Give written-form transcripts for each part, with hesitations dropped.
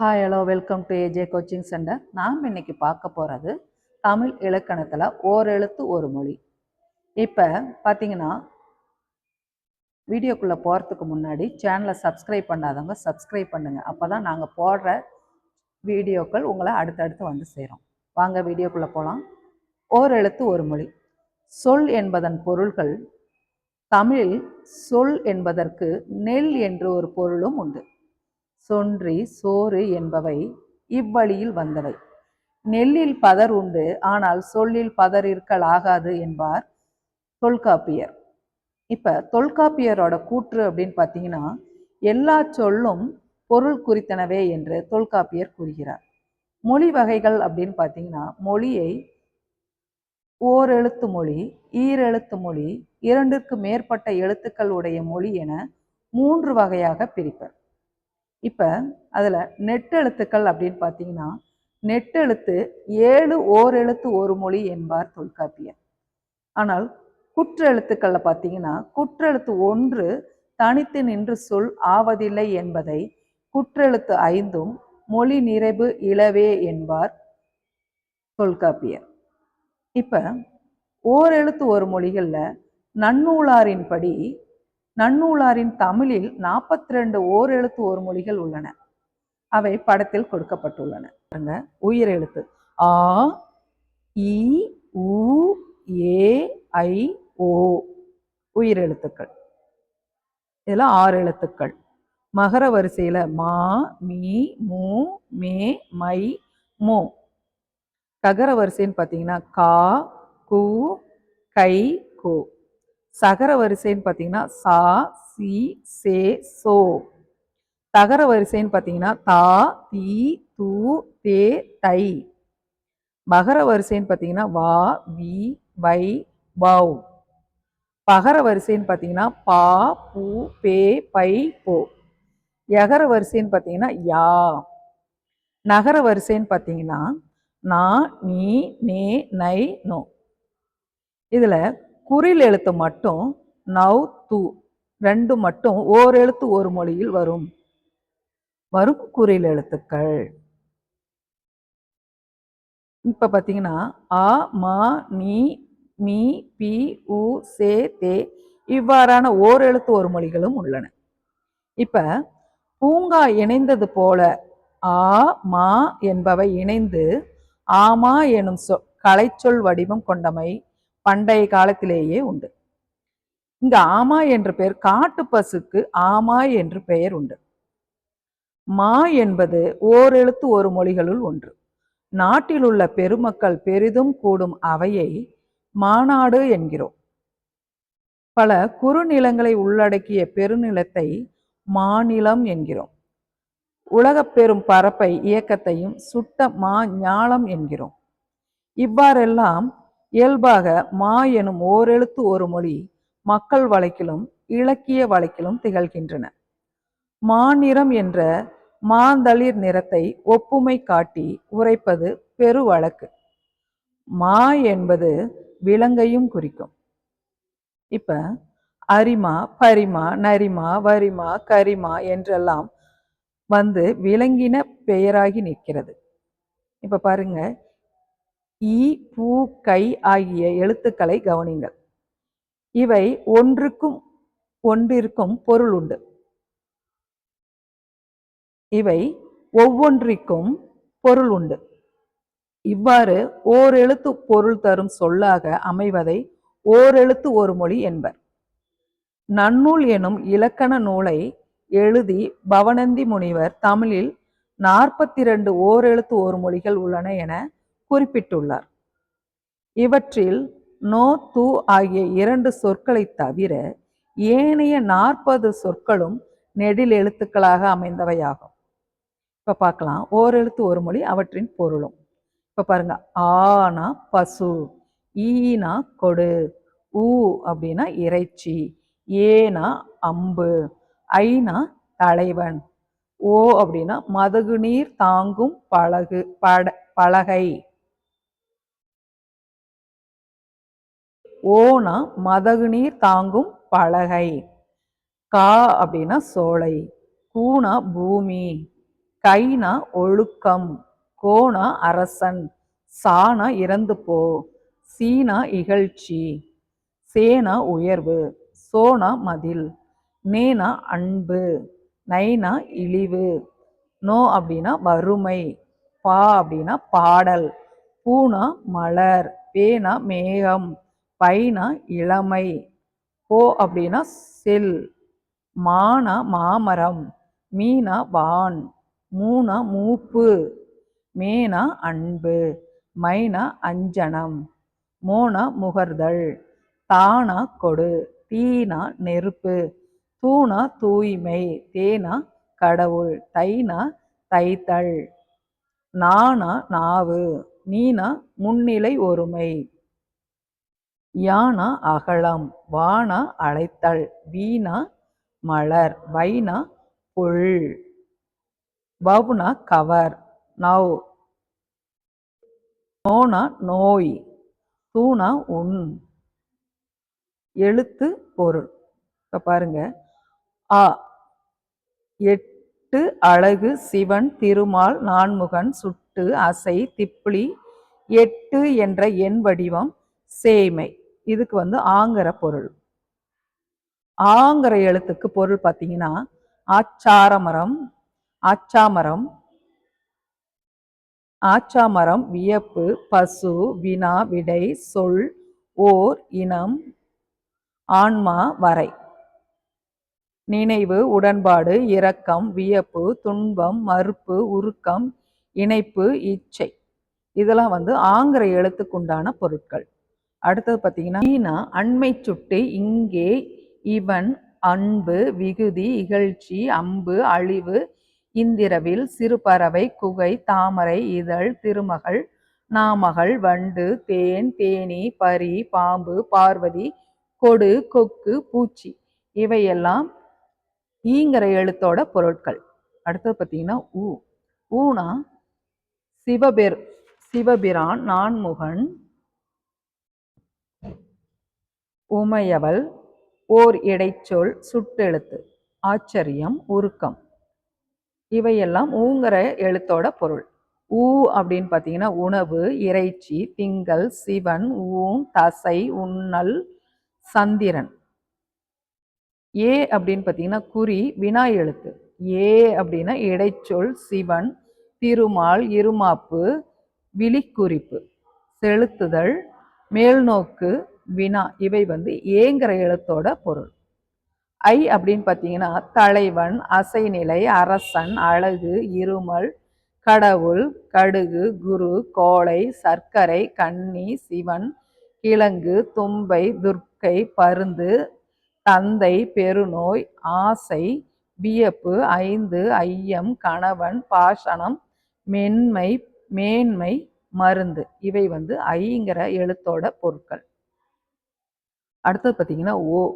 Hi hello welcome to AJ coaching centre. நாம் இன்னைக்கு பார்க்க போகிறது தமிழ் இலக்கணத்தில் ஓரெழுத்து ஒரு மொழி. இப்போ பார்த்தீங்கன்னா வீடியோக்குள்ளே போகிறதுக்கு முன்னாடி சேனலை சப்ஸ்கிரைப் பண்ணாதவங்க சப்ஸ்கிரைப் பண்ணுங்கள். அப்போ தான் நாங்கள் போடுற வீடியோக்கள் உங்களை அடுத்தடுத்து வந்து சேரும். வாங்க வீடியோக்குள்ளே போகலாம். ஓரெழுத்து ஒரு மொழி. சொல் என்பதன் பொருள்கள். தமிழில் சொல் என்பதற்கு நெல் என்று ஒரு பொருளும் உண்டு. சொன்றி சோறு என்பவை இவ்வழியில் வந்தவை. நெல்லில் பதர் உண்டு, ஆனால் சொல்லில் பதர் இருக்கல் ஆகாது என்பார் தொல்காப்பியர். இப்ப தொல்காப்பியரோட கூற்று அப்படின்னு பார்த்தீங்கன்னா, எல்லா சொல்லும் பொருள் குறித்தனவே என்று தொல்காப்பியர் கூறுகிறார். மொழி வகைகள் அப்படின்னு பார்த்தீங்கன்னா, மொழியை ஓரெழுத்து மொழி, ஈரெழுத்து மொழி, இரண்டுக்கு மேற்பட்ட எழுத்துக்கள் உடைய மொழி என 3 வகையாக பிரிப்பர். இப்போ அதில் நெட்டெழுத்துக்கள் அப்படின்னு பார்த்தீங்கன்னா, நெட்டெழுத்து 7 ஓரெழுத்து ஒரு மொழி என்பார் தொல்காப்பியர். ஆனால் குற்றெழுத்துக்களில் பார்த்தீங்கன்னா, குற்றெழுத்து 1 தனித்து நின்று சொல் ஆவதில்லை என்பதை குற்றெழுத்து 5 மொழி நிறைவு இலவே என்பார் தொல்காப்பியர். இப்போ ஓரெழுத்து ஒரு மொழிகளில் நன்னூலாரின்படி நன்னூலாரின் தமிழில் 42 ஓரெழுத்து ஒரு மொழிகள் உள்ளன. அவை படத்தில் கொடுக்கப்பட்டுள்ளன. உயிரெழுத்து ஆ, இ, உ, ஏ, ஐ, ஓ உயிரெழுத்துக்கள். இதுல 6 எழுத்துக்கள். மகர வரிசையில மா, மீ, மூ, மே, மை, மோ. ககர வரிசைன்னு பார்த்தீங்கன்னா கா, கு, கை, கோ. சகர வரிசைன்னு பார்த்தீங்கன்னா சா, சி, சே, சோ. தகர வரிசைன்னு பார்த்தீங்கன்னா தா, தி, து, தே, தை. மகர வரிசைன்னு பார்த்தீங்கன்னா வா, வி, வை, வௌ. பகர வரிசைன்னு பார்த்தீங்கன்னா பா, பூ, பே, பை, போ. யகர வரிசைன்னு பார்த்தீங்கன்னா யா. நகர வரிசைன்னு பார்த்தீங்கன்னா நா, நீ, நே, நை, நோ. இதுல குறில் எழுத்து மட்டும் நவ், து 2 மட்டும் ஓரெழுத்து ஒரு மொழியில் வரும் குறில் எழுத்துக்கள். இப்ப பார்த்தீங்கன்னா ஆ, மா, நீ, மீ, பி, உ, சே, தே இவ்வாறான ஓரெழுத்து ஒரு மொழிகளும் உள்ளன. இப்ப பூங்கா இணைந்தது போல ஆ, மா என்பவை இணைந்து ஆமா எனும் கலைச்சொல் வடிவம் கொண்டமை பண்டைய காலத்திலேயே உண்டு. இங்க ஆமா என்ற பெயர் காட்டு பசுக்கு ஆமா என்று பெயர் உண்டு. மா என்பது ஓரெழுத்து ஒரு மொழிகளுள் ஒன்று. நாட்டில் உள்ள பெருமக்கள் பெரிதும் கூடும் அவையை மாநாடு என்கிறோம். பல குறுநிலங்களை உள்ளடக்கிய பெருநிலத்தை மாநிலம் என்கிறோம். உலகப் பெரும் பரப்பை இயக்கத்தையும் சுட்ட மா ஞாலம் என்கிறோம். இவ்வாறெல்லாம் இயல்பாக மா எனும் ஓரெழுத்து ஒரு மொழி மக்கள் வழக்கிலும் இலக்கிய வழக்கிலும் திகழ்கின்றன. மாநிறம் என்ற மாந்தளிர் நிறத்தை ஒப்புமை காட்டி உரைப்பது பெரு வழக்கு. மா என்பது விலங்கையும் குறிக்கும். இப்ப அரிமா, பரிமா, நரிமா, வரிமா, கரிமா என்றெல்லாம் வந்து விலங்கின பெயராகி நிற்கிறது. இப்ப பாருங்க, ஈ, பூ, கை ஆகிய எழுத்துக்களை கவனிங்கள். இவை ஒன்றிற்கும் பொருள் உண்டு. இவை ஒவ்வொன்றிற்கும் பொருள் உண்டு. இவ்வாறு ஓரெழுத்து பொருள் தரும் சொல்லாக அமைவதை ஓரெழுத்து ஒரு மொழி என்பர். நன்னூல் எனும் இலக்கண நூலை எழுதி பவணந்தி முனிவர் தமிழில் 42 ஓரெழுத்து ஒரு மொழிகள் உள்ளன என குறிப்பிட்டுள்ளார். இவற்றில் நோ, து ஆகிய 2 சொற்களை தவிர ஏனைய 40 சொற்களும் நெடில் எழுத்துக்களாக அமைந்தவையாகும். இப்ப பார்க்கலாம் ஓரெழுத்து ஒரு மொழி அவற்றின் பொருளும். இப்ப பாருங்க, ஆனா பசு, ஈனா கொடு, ஊ அப்படின்னா இறைச்சி, ஏனா அம்பு, ஐனா தலைவன், ஓ அப்படின்னா மதகு நீர் தாங்கும் பலகை, ஓனா மதகு நீர் தாங்கும் பலகை, கா அப்படின்னா சோலை, கூனா பூமி, கைனா ஒழுக்கம், கோனா அரசன், சானா இறந்து போ, சீனா இகழ்ச்சி, சேனா உயர்வு, சோனா மதில், நேனா அன்பு, நைனா இழிவு, நோ அப்படின்னா வறுமை, பா அப்படின்னா பாடல், பூனா மலர், பேனா மேகம், பைனா இளமை, போ அப்படின்னா செல், மானா மாமரம், மீனா வான், மூனா மூப்பு, மேனா அன்பு, மைனா அஞ்சனம், மோனா முகர்தல், தானா கொடு, தீனா நெருப்பு, தூணா தூய்மை, தேனா கடவுள், தைனா தைத்தல், நானா நாவு, நீனா முன்னிலை ஒருமை, யானா அகலம், வானா அழைத்தல், வீணா மலர், வைனா புல், வவுனா கவர், நவ், நோனா நோய், தூணா உன். எழுத்து பொருள். இப்ப பாருங்க. ஆ எட்டு அழகு சிவன் திருமால் நான்முகன் சுட்டு அசை திப்பிலி எட்டு என்ற எண் வடிவம் சேய்மை. இதுக்கு ஆங்கிற பொருள். ஆங்கிற எழுத்துக்கு பொருள் பார்த்தீங்கன்னா ஆச்சாரமரம், ஆச்சாமரம், ஆச்சாமரம், வியப்பு, பசு, வினா, விடை, சொல், ஓர், இனம், ஆன்மா, வரை, நினைவு, உடன்பாடு, இரக்கம், வியப்பு, துன்பம், மறுப்பு, உருக்கம், இணைப்பு, இச்சை. இதெல்லாம் ஆங்கிற எழுத்துக்குண்டான பொருட்கள். அடுத்தது பார்த்தீங்கன்னா அண்மை சுட்டு, இங்கே, இவன், அன்பு, விகுதி, இகழ்ச்சி, அம்பு, அழிவு, இந்திரவில், சிறுபறவை, குகை, தாமரை, இதழ், திருமகள், நாமகள், வண்டு, தேன், தேனி, பரி, பாம்பு, பார்வதி, கொடு, கொக்கு, பூச்சி. இவையெல்லாம் ஈங்கிற எழுத்தோட பொருட்கள். அடுத்தது பார்த்தீங்கன்னா ஊனா சிவபிரான், நான்முகன், உமையவள், ஓர் இடைச்சொல், சுட்டெழுத்து, ஆச்சரியம், உருக்கம். இவையெல்லாம் ஊங்கிற எழுத்தோட பொருள். ஊ அப்படின்னு பார்த்தீங்கன்னா உணவு, இறைச்சி, திங்கள், சிவன், ஊன், தசை, உண்ணல், சந்திரன். ஏ அப்படின்னு பார்த்தீங்கன்னா குறி, வினா எழுத்து. ஏ அப்படின்னா இடைச்சொல், சிவன், திருமால், இருமாப்பு, விழிக்குறிப்பு, செலுத்துதல், மேல்நோக்கு, வினா. இவை ஏங்கிற எழுத்தோட பொருள். ஐ அப்படின்னு பார்த்தீங்கன்னா தலைவன், அசைநிலை, அரசன், அழகு, இருமல், கடவுள், கடுகு, குரு, கோளை, சர்க்கரை, கன்னி, சிவன், கிழங்கு, தும்பை, துர்க்கை, பருந்து, தந்தை, பெருநோய், ஆசை, வியப்பு, ஐந்து, ஐயம், கணவன், பாஷணம், மென்மை, மேன்மை, மருந்து. இவை ஐங்கிற எழுத்தோட பொருட்கள். அடுத்தது பார்த்தீங்கன்னா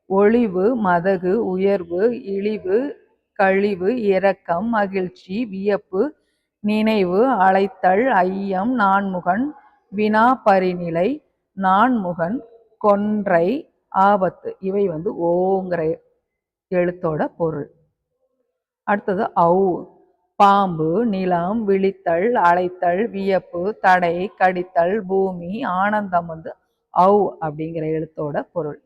ஒளிவு, மதகு, உயர்வு, இழிவு, கழிவு, இரக்கம், மகிழ்ச்சி, வியப்பு, நினைவு, அழைத்தல், ஐயம், நான்முகன், வினா, பரிநிலை, நான்முகன், கொன்றை, ஆபத்து. இவை ஓங்கிற எழுத்தோட பொருள். அடுத்தது பாம்பு, நிலம், விழித்தல், அழைத்தல், வியப்பு, தடை, கடித்தல், பூமி, ஆனந்தம் அப்படிங்கிற எழுத்தோட பொருள்.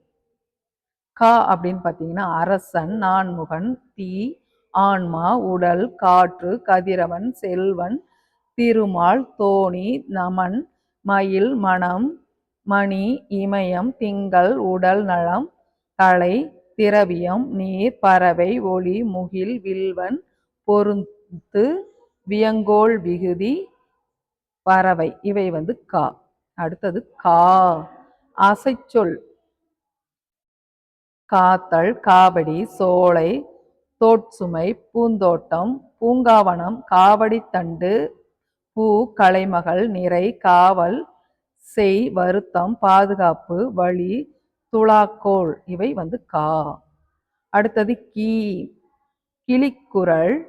கா அப்படின்னு பார்த்தீங்கன்னா அரசன், நான்முகன், தீ, ஆன்மா, உடல், காற்று, கதிரவன், செல்வன், திருமால், தோணி, நமன், மயில், மனம், மணி, இமயம், திங்கள், உடல் நலம், தலை, திரவியம், நீர், பறவை, ஒளி, முகில், வில்வன், பொருந்து, வியங்கோள், விகுதி, பறவை. இவை கா. அடுத்தது கா அசைச்சொல். காத்தல், காவடி, சோலை, தோட்சுமை, பூந்தோட்டம், பூங்காவனம், காவடி தண்டு, பூ, கலைமகள், நிறை, காவல், செய், வருத்தம், பாதுகாப்பு, வழி, துலாக்கோள். இவை கா. அடுத்தது கிளிக்குரல்,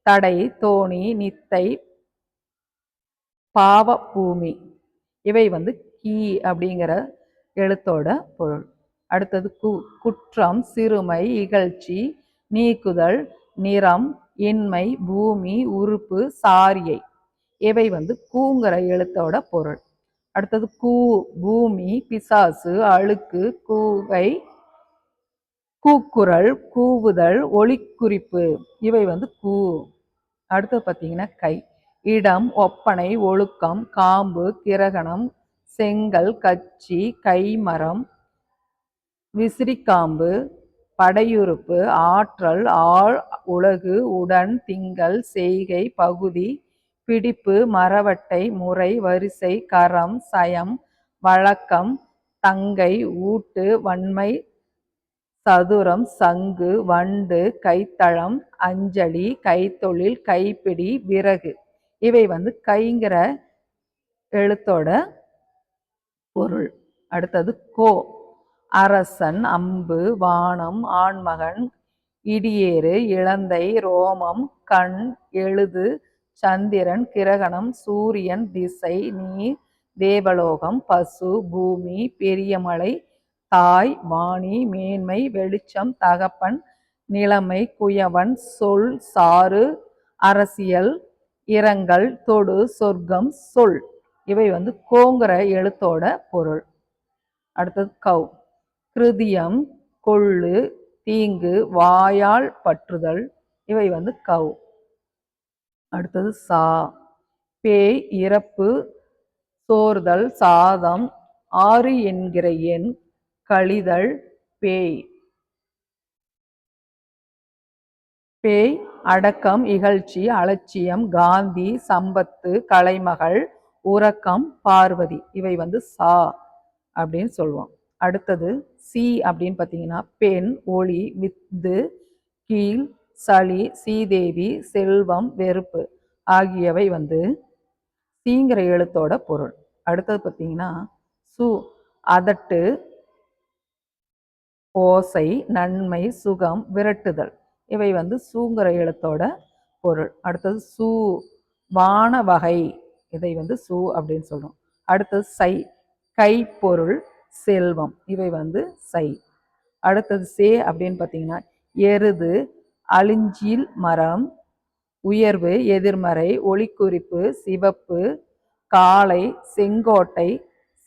தடை, தோணி, நித்தை, பாவ, பூமி. இவை கீ அப்படிங்கிற எழுத்தோட பொருள். அடுத்தது குற்றம், சிறுமை, இகழ்ச்சி, நீக்குதல், நிறம், இன்மை, பூமி, உறுப்பு, சாரியை. இவை கூங்கிற எழுத்தோட பொருள். அடுத்தது கூ, பூமி, பிசாசு, அழுக்கு, கூவை, கூக்குரல், கூவுதல், ஒலிக்குறிப்பு. இவை கூ. அடுத்தது பார்த்தீங்கன்னா கை, இடம், ஒப்பனை, ஒழுக்கம், காம்பு, கிரகணம், செங்கல், கச்சி, கைமரம், விசிறிக்காம்பு, படையுறுப்பு, ஆற்றல், ஆள், உலகு, உடன், திங்கள், செய்கை, பகுதி, பிடிப்பு, மரவட்டை, முறை, வரிசை, கரம், சயம், வழக்கம், தங்கை, ஊட்டு, வன்மை, சதுரம், சங்கு, வண்டு, கைத்தளம், அஞ்சலி, கைத்தொழில், கைப்பிடி, விறகு. இவை கைங்கிற எழுத்தோட பொருள். அடுத்தது கோ, அரசன், அம்பு, வானம், ஆண்மகன், இடியேறு, இளந்தை, ரோமம், கண், எழுது, சந்திரன், கிரகணம், சூரியன், திசை, நீர், தேவலோகம், பசு, பூமி, பெரிய மலை, தாய், வாணி, மேன்மை, வெளிச்சம், தகப்பன், நிலைமை, குயவன், சொல், சாறு, அரசியல், இரங்கல், தொடு, சொர்க்கம், சொல். இவை கோங்கிற எழுத்தோட பொருள். அடுத்தது கவ், கிருதியம், கொள்ளு, தீங்கு, வாயால் பற்றுதல். இவை கவ். அடுத்தது சா, பேய், இறப்பு, சோர்தல், சாதம், 6 என்கிற எண், கழிதல், பேய். பேய், அடக்கம், இகழ்ச்சி, அலட்சியம், காந்தி, சம்பத்து, கலைமகள், உறக்கம், பார்வதி. இவை சா அப்படின்னு சொல்லுவோம். அடுத்தது சி அப்படின்னு பார்த்தீங்கன்னா பெண், ஒளி, வித்து, கீழ், சளி, சீதேவி, செல்வம், வெறுப்பு ஆகியவை சீங்கிற எழுத்தோட பொருள். அடுத்தது பார்த்தீங்கன்னா சு, அதட்டு, ஓசை, நன்மை, சுகம், விரட்டுதல். இவை சூங்கிற எழுத்தோட பொருள். அடுத்தது சூ, வான வகை. இதை சூ அப்படின்னு சொல்றோம். அடுத்தது சை, கைப்பொருள், செல்வம். இவை சை. அடுத்தது சே அப்படின்னு பார்த்தீங்கன்னா எருது, அழிஞ்சில் மரம், உயர்வு, எதிர்மறை, ஒளிக்குறிப்பு, சிவப்பு, காளை, செங்கோட்டை,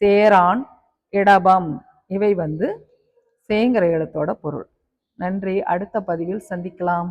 சேரான், இடபம். இவை சேங்கிற எழுத்தோட பொருள். நன்றி. அடுத்த பதிவில் சந்திக்கலாம்.